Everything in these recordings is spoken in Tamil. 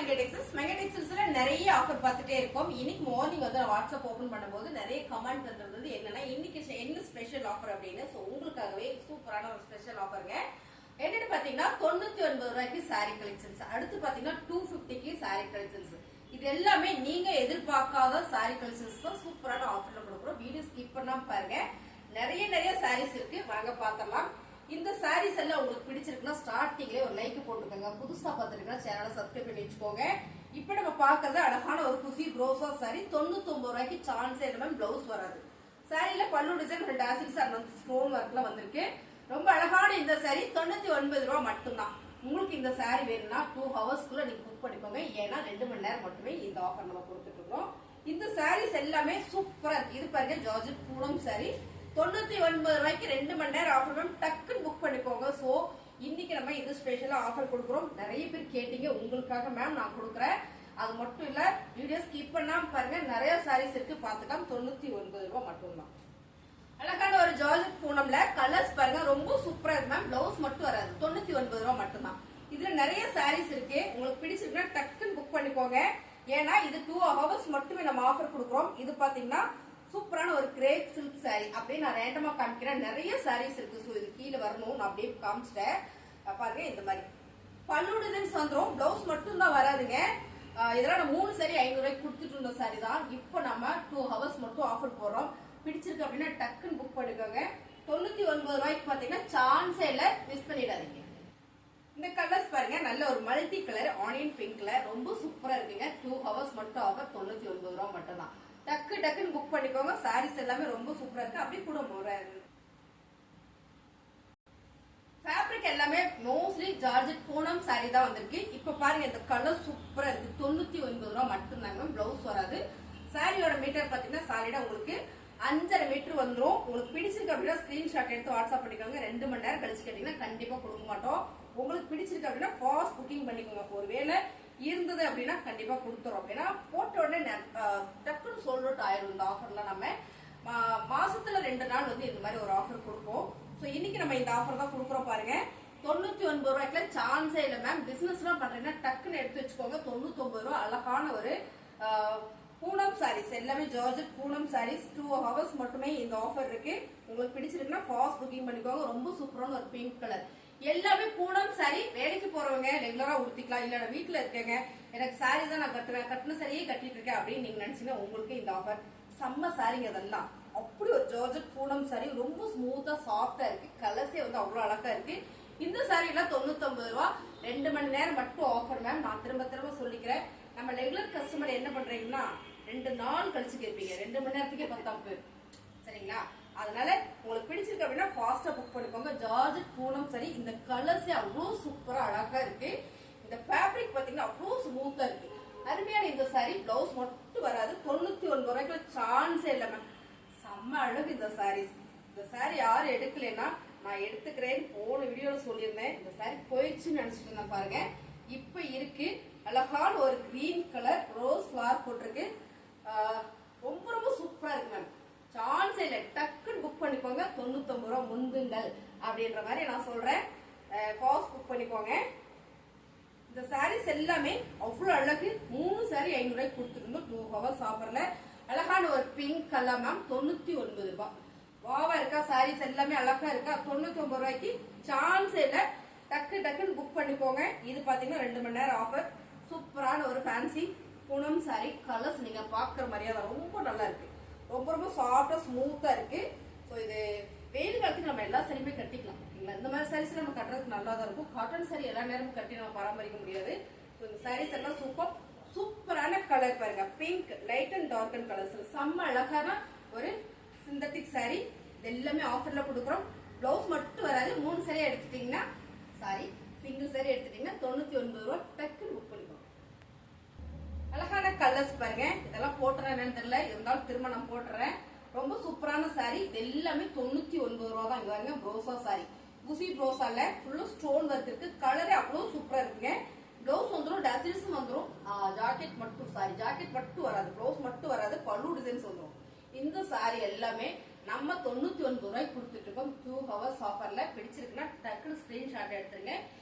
மெகடெக்ஸல்ஸ்ல நிறைய ஆஃபர் பார்த்துட்டே இருக்கோம். இன்னைக்கு மார்னிங் வந்து வாட்ஸ்அப் ஓபன் பண்ணும்போது நிறைய கமெண்ட் வந்தது என்னன்னா இன்னைக்கு என்ன ஸ்பெஷல் ஆஃபர் அப்படின்னு. ஸோ உங்களுக்காகவே சூப்பரான ஒரு ஸ்பெஷல் ஆஃபருங்க. என்னன்னு பாத்தீங்கன்னா 99 ரூபாய்க்கு சாரி கலெக்ஷன்ஸ், அடுத்து பாத்தீங்கன்னா 250க்கு சாரி கலெக்ஷன்ஸ். இது எல்லாமே நீங்க எதிர்பார்க்காத சாரி கலெக்ஷன்ஸ் தான் சூப்பரான ஆஃபர்ல கொடுக்குறோம். வீடியோ ஸ்கிப் பண்ணாம பாருங்க. நிறைய சாரீஸ் இருக்கு, வாங்க பார்த்தலாம். இந்த சாரீஸ் எல்லாம் உங்களுக்கு பிடிச்சிருக்குன்னா ஸ்டார்டிங்ல ஒரு லைக் போட்டுக்கோங்க. புதுசா பார்த்துருக்கா சேனலை சப்ஸ்கிரைப் பண்ணி வச்சுக்கோங்க. இப்ப நம்ம பாக்குறது அழகான ஒரு குசி ப்ரோசா சாரி. 99 ரூபாய்க்கு சான்ஸே இல்லை மேம், பிளவுஸ் வராது. சாரியில பல்லு டிசைன் 2 ஆசில்ஸ் ஸ்டோன் ஒர்க்ல வந்திருக்கு. ரொம்ப அழகான இந்த சாரி 99 ரூபாய் மட்டும்தான். உங்களுக்கு இந்த சாரி வேணும்னா 2 ஹவர்ஸ்க்குள்ள நீங்க புக் பண்ணிக்கோங்க. ஏன்னா 2 மணி நேரம் மட்டுமே இந்த ஆஃபர் நம்ம கொடுத்துட்டு இருக்கோம். இந்த சாரீஸ் எல்லாமே சூப்பரா இருக்கு. இது பாருங்க ஜார்ஜெட் பூனம் சாரி 99 ரூபாய்க்கு 2 மணி நேரம் ஆஃபர் மேம். டக்குன்னு புக் பண்ணிக்கோங்க. சோ இன்னைக்கு நம்ம இது ஸ்பெஷலா ஆஃபர் கொடுக்குறோம். நிறைய பேர் கேட்டீங்க, உங்களுக்காக மேம் நான் கொடுக்குறேன். அது மட்டும் இல்ல, வீடியோ ஸ்கிப் பண்ணாம பாருங்க. நிறைய சாரீஸ் இருக்கு, பாத்துக்கலாம். 99 ரூபாய் மட்டும்தான். அழகான ஒரு ஜார்ஜெட் பூனம்ல கலர்ஸ் பாருங்க, ரொம்ப சூப்பரா இருக்கு மேம். பிளவுஸ் மட்டும் வராது, 99 ரூபாய் மட்டும்தான். இதுல நிறைய சாரீஸ் இருக்கு, உங்களுக்கு பிடிச்சிருக்குன்னா டக்குன்னு புக் பண்ணிக்கோங்க. ஏன்னா இது 2 ஹவர்ஸ் மட்டுமே நம்ம ஆஃபர் கொடுக்குறோம். இது பாத்தீங்கன்னா சூப்பரான ஒரு கிரேப் சில்க் சாரி. அப்படியே நான் ரேண்டமா காமிக்கிறேன். நிறைய சாரீஸ் இருக்கு. ஸோ இது கீழே வரணும், நான் அப்படியே காமிச்சிட்டேன். பாருங்க இந்த மாதிரி பல்லு டிசைன்ஸ் வந்துடும், பிளவுஸ் மட்டும் தான் வராதுங்க. இதெல்லாம் நான் 3 சாரி 500 ரூபாய்க்கு கொடுத்துட்டு இருந்த சாரி தான். இப்போ நம்ம 2 ஹவர்ஸ் மட்டும் ஆஃபர் போடுறோம். பிடிச்சிருக்கு அப்படின்னா டக்குன்னு புக் பண்ணிக்கோங்க. 99 ரூபாய்க்கு பாத்தீங்கன்னா சான்ஸே இல்ல, மிஸ் பண்ணிடாதீங்க. இந்த கலர்ஸ் பாருங்க, நல்ல ஒரு multi colour onion pink colour, ரொம்ப சூப்பரா இருக்குங்க. 2 ஹவர்ஸ் மட்டும் ஆஃபர், 99 ரூபாய் மட்டும் தான். டக்குன்னு புக் பண்ணிக்கோங்க. சாரீஸ் எல்லாமே ரொம்ப சூப்பரா இருக்கு. அப்படி கூட ஃபேப்ரிக் எல்லாமே மோஸ்ட்லி ஜார்ஜெட் பூனம் சாரி தான் வந்திருக்கு. இப்ப பாருங்க இந்த கலர் சூப்பரா இருக்கு. 99 ரூபாய் மட்டும்தாங்க. பிளவுஸ் வராது. சாரியோட மீட்டர் பாத்தீங்கன்னா சாலிடா உங்களுக்கு 5.5 மீட்டர் வந்துடும். உங்களுக்கு பிடிச்சிருக்கு அப்படின்னா ஸ்கிரீன்ஷாட் எடுத்து வாட்ஸ்அப் பண்ணிக்கோங்க. 2 மணி நேரம் கழிச்சு கேட்டீங்கன்னா கண்டிப்பா கொடுக்க மாட்டோம். உங்களுக்கு பிடிச்சிருக்கு அப்படின்னா ஃபாஸ்ட் புக்கிங் பண்ணிக்கோங்க. ஒருவேளை இருந்தது அப்படின்னா கண்டிப்பா கொடுத்துறோம். ஏன்னா போட்ட உடனே டக்குன்னு சோல்ட் அவுட் ஆயிடும். இந்த ஆஃபர்ல நம்ம மாசத்துல 2 நாள் வந்து இந்த மாதிரி ஒரு ஆஃபர் கொடுப்போம். சோ இன்னைக்கு நம்ம இந்த ஆஃபர் தான் கொடுக்குறோம் பாருங்க. 99 ரூபாய்க்குல சான்ஸே இல்லை மேம். பிசினஸ் எல்லாம் பண்றீங்கன்னா டக்குன்னு எடுத்து வச்சுக்கோங்க. 99 ரூபாய் அழகான ஒரு பூனம் சாரீஸ், எல்லாமே ஜார்ஜெட் பூனம் சாரீஸ். 2 ஹவர்ஸ் மட்டுமே இந்த ஆஃபர் இருக்கு. உங்களுக்கு பிடிச்சிருக்குன்னா ஃபாஸ்ட் புக்கிங் பண்ணிக்கோங்க. ரொம்ப சூப்பரான ஒரு பிங்க் கலர். எல்லாமே பூனம் சாரி. வேலைக்கு போறவங்க ரெகுலரா உடுத்திக்கலாம். இல்ல நான் வீட்டுல இருக்கேங்க, எனக்கு சாரி தான் நான் கட்டுவேன், கட்டின சாரியே கட்டிட்டு இருக்கேன் அப்படின்னு நீங்க நினைச்சீங்கன்னா உங்களுக்கு இந்த ஆஃபர் செம்ம சாரிங்க. அதெல்லாம் அப்படி ஒரு ஜார்ஜெட் பூனம் சாரி, ரொம்ப ஸ்மூத்தா சாஃப்டா இருக்கு. கலர்ஸே வந்து அவ்வளவு அழகா இருக்கு. இந்த சாரி எல்லாம் 99 ரூபாய், 2 மணி நேரம் மட்டும் ஆஃபர் மேம். நான் திரும்ப சொல்லிக்கிறேன். நம்ம ரெகுலர் கஸ்டமர் என்ன பண்றீங்கன்னா 2 நாள் கழிச்சு கேட்பீங்க. 2 மணி நேரத்துக்கே 10 பேர், சரிங்களா? அதனால உங்களுக்கு பிடிச்சிருக்கு அப்படின்னா ஃபாஸ்டா புக் பண்ணிக்கோங்க. Georgette Poonam sorry. இந்த கலர்ஸே அவ்வளவு சூப்பரா அழகா இருக்கு. இந்த ஃபேப்ரிக் பாத்தீங்கன்னா அவ்வளவு ஸ்மூத்தா இருக்கு. அருமையான இந்த சாரி. பிளவுஸ் மட்டும் வராது. 99 ரூபாய்க்கு சான்ஸே இல்லை மேம். செம்ம அழகு இந்த சாரீஸ். இந்த சாரி யாரும் எடுக்கலன்னா நான் எடுத்துக்கிறேன். போன வீடியோல சொல்லியிருந்தேன். இந்த சாரி போயிடுச்சுன்னு நினைச்சிட்டு இருந்தேன் பாருங்க. இப்ப இருக்கு. அழகான ஒரு கிரீன் கலர் ரோஸ் ஃபிளவர் போட்டிருக்கு. ரொம்ப சூப்பரா இருக்கு மேம். சான்ஸ் இல்ல, டக்குன்னு புக் பண்ணிக்கோங்க. 99 ரூபாய் முந்துங்கள் அப்படின்ற மாதிரி நான் சொல்றேன். ஃபாஸ்ட் புக் பண்ணிக்கோங்க. இந்த சாரீஸ் எல்லாமே அவ்வளவு அழகு. 3 சாரி 500 ரூபாய்க்கு கொடுத்துருந்தோம் 2 ஹவர்ஸ் ஆஃபர்ல. அழகான ஒரு பிங்க் கலர் மேம். 99 ரூபாய். வாவா இருக்கா? சாரீஸ் எல்லாமே அழகா இருக்கா? 99 ரூபாய்க்கு சான்ஸ் இல்ல, டக்குன்னு புக் பண்ணிக்கோங்க. இது பாத்தீங்கன்னா 2 மணி நேரம் ஆஃபர். சூப்பரான ஒரு ஃபேன்சி பூனம் சாரி. கலர்ஸ் நீங்க பாக்குற மாதிரியா ரொம்ப நல்லா இருக்கு. ரொம்ப சாஃப்டா ஸ்மூத்தா இருக்கு. ஸோ இது வெயில் காலத்துக்கு நம்ம எல்லா சாரியுமே கட்டிக்கலாம். ஓகேங்களா? இந்த மாதிரி சாரீஸ் நம்ம கட்டுறதுக்கு நல்லா தான் இருக்கும். காட்டன் சாரி எல்லா நேரமும் கட்டி நம்ம பராமரிக்க முடியாது. ஸோ இந்த சாரீஸ் எல்லாம் சூப்பரான கலர் பாருங்க. Pink light and dark and colours செம்ம அழகான ஒரு சிந்தட்டிக் சாரி. இது எல்லாமே ஆஃபர்ல கொடுக்குறோம். பிளவுஸ் மட்டும் வராது. 3 சாரி எடுத்துட்டீங்கன்னா சாரி, சிங்கிள் சாரி எடுத்துட்டீங்கன்னா 99 ரூபாய். டக்குன்னு புக் பண்ணிக்கோங்க. அழகான கலர்ஸ் பாருங்க. இதெல்லாம் போட்டுறேன் என்னன்னு தெரியல, இருந்தாலும் திரும்ப நான் போட்டுறேன். ரொம்ப சூப்பரான சாரி. இது எல்லாமே 99 ரூபாய் தான். இங்க பாருங்க ப்ரோசா சாரி. குசி ப்ரோசால ஃபுல்லா ஸ்டோன் ஒர்க் இருக்கு. கலரே அவ்வளவு சூப்பரா இருக்குங்க. பிளவுஸ் வந்துடும், டசில்ஸ் வந்துடும். ஜாக்கெட் மட்டும் சாரி, ஜாக்கெட் மட்டும் வராது, பிளவுஸ் மட்டும் வராது. பல்லு டிசைன்ஸ் வந்துடும். இந்த சாரி எல்லாமே நம்ம 99 ரூபாய்க்கு கொடுத்துட்டு இருக்கோம். 2 ஹவர்ஸ் ஆஃபர்ல. பிடிச்சிருக்குன்னா டக்குனு ஸ்கிரீன்ஷாட் எடுத்துருங்க.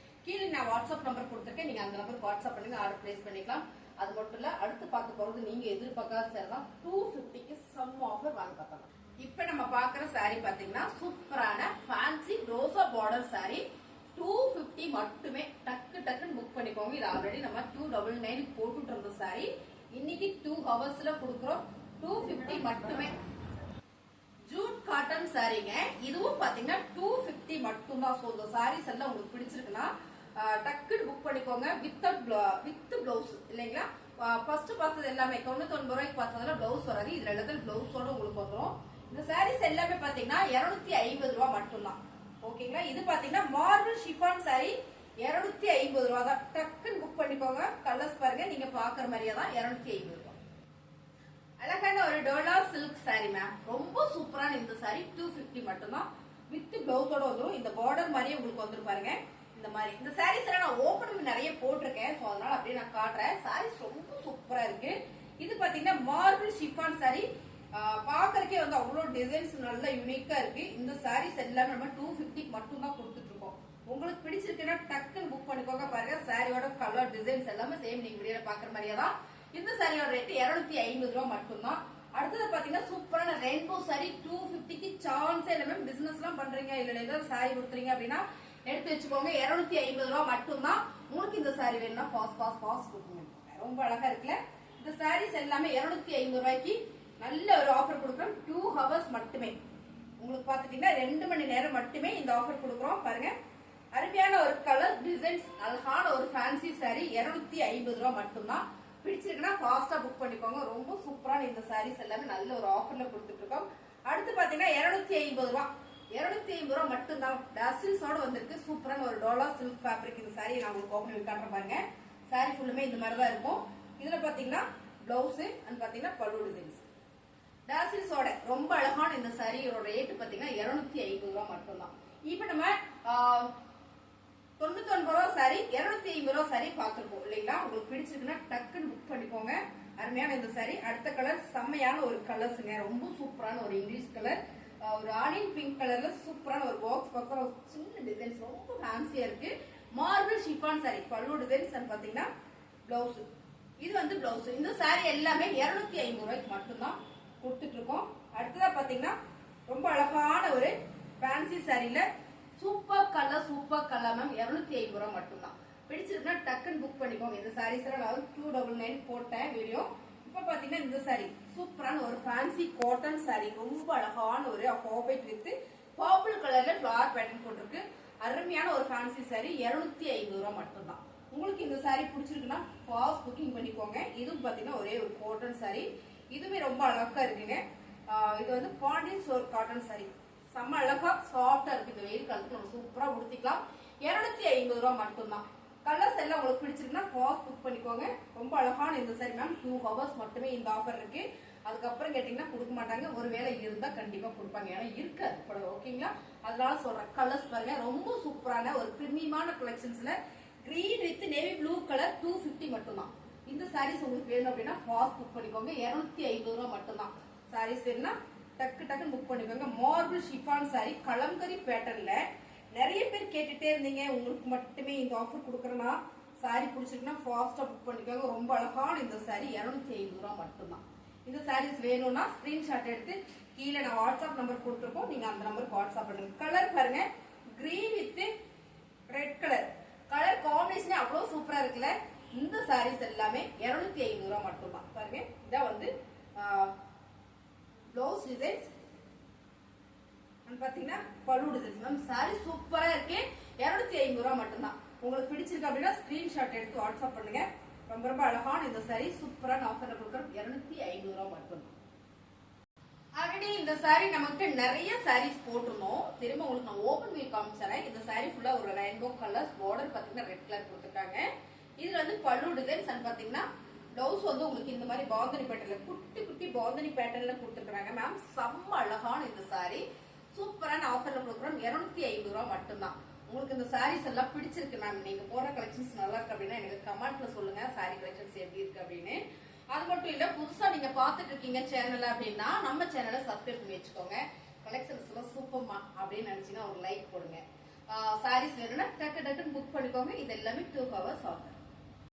கீழே நான் வாட்ஸ்அப் நம்பர் கொடுத்துருக்கேன், நீங்க அந்த நம்பருக்கு வாட்ஸ்அப் பண்ணுங்க, ஆர்டர் பிளேஸ் பண்ணிக்கலாம். அது மட்டும் இல்ல, அடுத்து பார்க்க போறது நீங்க எதிர்பார்க்காத சேர் தான். 250க்கு சம் ஆஃபர் வாங்க பார்க்கலாம். இப்ப நம்ம பாக்குற சாரி பாத்தீங்கன்னா சூப்பரான ஃபேன்சி ரோசா பார்டர் சாரி. 250 மட்டுமே. டக்கு டக்குன்னு புக் பண்ணிக்கோங்க. இது ஆல்ரெடி நம்ம 299 போட்டுட்டு இருந்த சாரி. இன்னைக்கு 2 ஹவர்ஸ்ல கொடுக்குறோம். 250 மட்டுமே. ஜூட் காட்டன் சாரிங்க. இதுவும் பாத்தீங்கன்னா 250 மட்டும்தான். சோ இந்த சாரீஸ் எல்லாம் உங்களுக்கு பிடிச்சிருக்குன்னா டக்குன்னு புக் பண்ணிக்கோங்க. வித் பிளவுஸ் இல்லைங்களா? ஃபர்ஸ்ட் பார்த்தது எல்லாமே 99 ரூபாய்க்கு பார்த்ததுல பிளவுஸ் வராது. இதுல எல்லாத்தையும் பிளவுஸோட உங்களுக்கு வந்துடும். இந்த சாரீஸ் எல்லாமே பாத்தீங்கன்னா 250 ரூபாய் மட்டும்தான். ஓகேங்களா? இது பாத்தீங்கன்னா மார்பிள் ஷிஃபான் சாரி 250 ரூபாய் தான். டக்குன்னு புக் பண்ணிக்கோங்க. கலர்ஸ் பாருங்க, நீங்க பாக்குற மாதிரியே தான். 250 ரூபாய். அழகான ஒரு டோலா சில்க் சாரி மேம். ரொம்ப சூப்பரான இந்த சாரி 250 மட்டும்தான். வித் பிளவுஸோட வந்துடும். இந்த பார்டர் மாதிரியே உங்களுக்கு வந்துரும் பாருங்க. இந்த மாதிரி இந்த சாரீஸ் எல்லாம் நான் ஓபன் நிறைய போட்டிருக்கேன். சோ அதனால அப்படியே நான் காட்டுறேன். சாரீஸ் ரொம்ப சூப்பரா இருக்கு. இது பாத்தீங்கன்னா மார்பிள் ஷிஃபான் சாரி. பாக்குறதுக்கே வந்து அவ்வளவு டிசைன்ஸ் நல்ல யூனிக்கா இருக்கு. இந்த சாரீஸ் எல்லாமே நம்ம 250 மட்டும் தான் கொடுத்துட்டு இருக்கோம். உங்களுக்கு பிடிச்சிருக்குன்னா டக்குன்னு புக் பண்ணிக்கோங்க. பாருங்க சாரியோட கலர் டிசைன்ஸ் எல்லாமே சேம் நீங்க வீடியோல பாக்குற மாதிரியே தான். இந்த சாரியோட ரேட் 250 ரூபாய் மட்டும்தான். அடுத்தது பாத்தீங்கன்னா சூப்பரான ரெயின்போ சாரி 250க்கு சான்ஸே இல்ல மேம். பிசினஸ் எல்லாம் பண்றீங்க இல்ல ஏதாவது சாரி கொடுக்குறீங்க அப்படின்னா எடுத்து வச்சுக்கோங்க. 250 ரூபாய் மட்டும்தான். உங்களுக்கு இந்த சாரி வேணும்னா பாஸ் கொடுக்குங்க. ரொம்ப அழகா இருக்குல்ல? இந்த சாரீஸ் எல்லாமே 250 ரூபாய்க்கு நல்ல ஒரு ஆஃபர் கொடுக்குறோம். 2 ஹவர்ஸ் மட்டுமே. உங்களுக்கு பாத்துட்டீங்கன்னா 2 மணி நேரம் மட்டுமே இந்த ஆஃபர் கொடுக்குறோம். பாருங்க அருமையான ஒரு கலர் டிசைன்ஸ் அழகான ஒரு ஃபேன்சி சாரி 250 ரூபாய் மட்டும்தான். பிடிச்சிருக்குன்னா ஃபாஸ்டா புக் பண்ணிக்கோங்க. ரொம்ப சூப்பரான இந்த சாரீஸ் எல்லாமே நல்ல ஒரு ஆஃபர்ல கொடுத்துட்டு இருக்கோம். அடுத்து பாத்தீங்கன்னா 250 ரூபாய். 250 ரூபாய் மட்டும்தான். டசில்ஸோட வந்திருக்கு. சூப்பரான ஒரு டோலா சில்க் ஃபேப்ரிக். இந்த சாரி நான் உங்களுக்கு ஓபன் பண்ணி காட்டுறேன் பாருங்க. சாரி ஃபுல்லுமே இந்த மாதிரி தான் இருக்கும். இதுல பாத்தீங்கன்னா பிளவுஸ் அண்ட் பாத்தீங்கன்னா பல்லு டிசைன்ஸ். டாசில்ஸோட ரொம்ப அழகான இந்த சாரியோட ரேட் பாத்தீங்கன்னா 250 ரூபாய் மட்டும்தான். இப்ப நம்ம 99 ரூபாய் சாரி 250 ரூபாய் சாரி பாத்துருக்கோம் இல்லைங்களா? உங்களுக்கு பிடிச்சிருக்குன்னா டக்குன்னு புக் பண்ணிக்கோங்க. அருமையான இந்த சாரி. அடுத்த கலர் செம்மையான ஒரு கலர்ஸுங்க. ரொம்ப சூப்பரான ஒரு இங்கிலீஷ் கலர். ஒரு ஆனியன் பிங்க் கலர்ல சூப்பரான ஒரு பாக்ஸ் சின்ன டிசைன்ஸ் ரொம்ப ஃபேன்சியா இருக்கு. மார்பிள் ஷிஃபான் சாரி பல்லு டிசைன்ஸ் பாத்தீங்கன்னா பிளவுஸ். இது வந்து பிளவுஸ். இந்த சாரி எல்லாமே 250 ரூபாய்க்கு மட்டும்தான் கொடுத்துட்டு இருக்கோம். அடுத்ததா பாத்தீங்கன்னா ரொம்ப அழகான ஒரு ஃபேன்சி சாரில சூப்பர் கலர் மேம். 250 ரூபாய் மட்டும்தான். பிடிச்சிருக்குன்னா டக்குன்னு புக் பண்ணிக்கோங்க. இந்த சாரீஸ் எல்லாம் நான் 299 போட்டேன் வீடியோ. இப்ப பாத்தீங்கன்னா இந்த சாரி சூப்பரான ஒரு ஃபேன்சி காட்டன் சாரி. ரொம்ப அழகான ஒரு ஹாஃபைட் வித் பர்பிள் கலர்ல ஃபிளவர் பேட்டர்ன் போட்டிருக்கு. அருமையான ஒரு ஃபேன்சி சாரி 250 ரூபாய் மட்டும்தான். உங்களுக்கு இந்த சாரி பிடிச்சிருக்குன்னா ஃபாஸ்ட் புக்கிங் பண்ணிக்கோங்க. இதுவும் பாத்தீங்கன்னா ஒரே ஒரு காட்டன் சாரி. இதுவே ரொம்ப அழகா இருக்குங்க. இது வந்து பாண்டியன் ஸ்டோர் காட்டன் சாரி. செம்ம அழகா சாஃப்டா இருக்கு. இந்த வெயில் காலத்துக்கு நம்ம சூப்பரா உடுத்திக்கலாம். 250 ரூபாய் மட்டும்தான். கலர்ஸ் எல்லாம் உங்களுக்கு பிடிச்சிருக்குன்னா ஃபாஸ்ட் புக் பண்ணிக்கோங்க. ரொம்ப அழகான இந்த சாரி மேம். 2 ஹவர்ஸ் மட்டுமே இந்த ஆஃபர் இருக்கு. அதுக்கப்புறம் கேட்டீங்கன்னா கொடுக்க மாட்டாங்க. ஒருவேளை இருந்தா கண்டிப்பா கொடுப்பாங்க. ஏன்னா இருக்காது. ஓகேங்களா? அதனால சொல்றேன். கலர்ஸ் பாருங்க ரொம்ப சூப்பரான ஒரு பிரீமியமான கலெக்ஷன்ஸ்ல green with navy blue colour 250 மட்டும்தான். இந்த சாரீஸ் உங்களுக்கு வேணும் அப்படின்னா ஃபாஸ்ட் புக் பண்ணிக்கோங்க. 250 ரூபாய் மட்டும்தான். சாரீஸ் வேணும்னா டக்குன்னு புக் பண்ணிக்கோங்க. மார்பிள் ஷிஃபான் சாரி கலம்கரி பேட்டர்ன்ல நிறைய பேர் கேட்டுட்டே இருந்தீங்க. உங்களுக்கு மட்டுமே இந்த ஆஃபர் கொடுக்குறேன்னா சாரி பிடிச்சிருக்குன்னா ஃபாஸ்டா புக் பண்ணிக்கோங்க. ரொம்ப அழகான இந்த சாரி 250 ரூபாய் மட்டும்தான். இந்த சாரீஸ் வேணும்னா ஸ்கிரீன்ஷாட் எடுத்து கீழே நான் வாட்ஸ்அப் நம்பர் கொடுத்துருக்கோம். நீங்க அந்த நம்பருக்கு வாட்ஸ்அப் பண்ணுங்க. கலர் பாருங்க green with red colour combination அவ்வளவு சூப்பரா இருக்குல்ல? இந்த சாரீஸ் எல்லாமே 250 ரூபாய் மட்டும்தான். பாருங்க இதான் வந்து பிளவுஸ் டிசைன்ஸ் பாத்தீங்கன்னா பல்லு டிசைன்ஸ் மேம். சாரி சூப்பரா இருக்கு. 250 ரூபாய் மட்டும்தான். உங்களுக்கு பிடிச்சிருக்கு அப்படின்னா ஸ்கிரீன்ஷாட் எடுத்து வாட்ஸ்அப் பண்ணுங்க. ரொம்ப அழகான இந்த சாரி சூப்பரான ஆஃபர்ல கொடுக்குறோம். 250 ரூபாய் மட்டும்தான். ஆல்ரெடி இந்த சாரி நமக்கு நிறைய சாரீஸ் போட்டிருந்தோம். திரும்ப உங்களுக்கு நான் ஓபன் பண்ணி காமிச்சறேன். இந்த சாரி ஃபுல்லா ஒரு ரெயின்போ கலர்ஸ் பார்டர் பாத்தீங்கன்னா ரெட் கலர் கொடுத்துருக்காங்க. இதுல வந்து பல்லு டிசைன்ஸ் பாத்தீங்கன்னா பிளவுஸ் வந்து உங்களுக்கு இந்த மாதிரி பாந்தனி பேட்டர்ல குட்டி பாந்தனி பேட்டர்ல கொடுத்துருக்காங்க மேம். செம்ம அழகான இந்த சாரி சூப்பரான ஆஃபர்ல கொடுக்குறோம். 250 ரூபாய் மட்டும்தான். உங்களுக்கு இந்த சாரீஸ் எல்லாம் பிடிச்சிருக்கு மேம், நீங்க போற கலெக்ஷன்ஸ் நல்லா இருக்கு அப்படின்னா எனக்கு கமெண்ட்ல சொல்லுங்க சாரி கலெக்ஷன்ஸ் எப்படி இருக்கு அப்படின்னு. அது மட்டும் இல்ல, புதுசா நீங்க பாத்துட்டு இருக்கீங்க சேனல் அப்படின்னா நம்ம சேனலை சப்ஸ்கிரைப் பண்ணி வச்சுக்கோங்க. கலெக்ஷன்ஸ் எல்லாம் சூப்பர்மா அப்படின்னு நினைச்சீங்கன்னா ஒரு லைக் போடுங்க. சாரீஸ் வேணும்னா டக்கு டக்குன்னு புக் பண்ணிக்கோங்க. இது எல்லாமே 2 hours ஆகும்.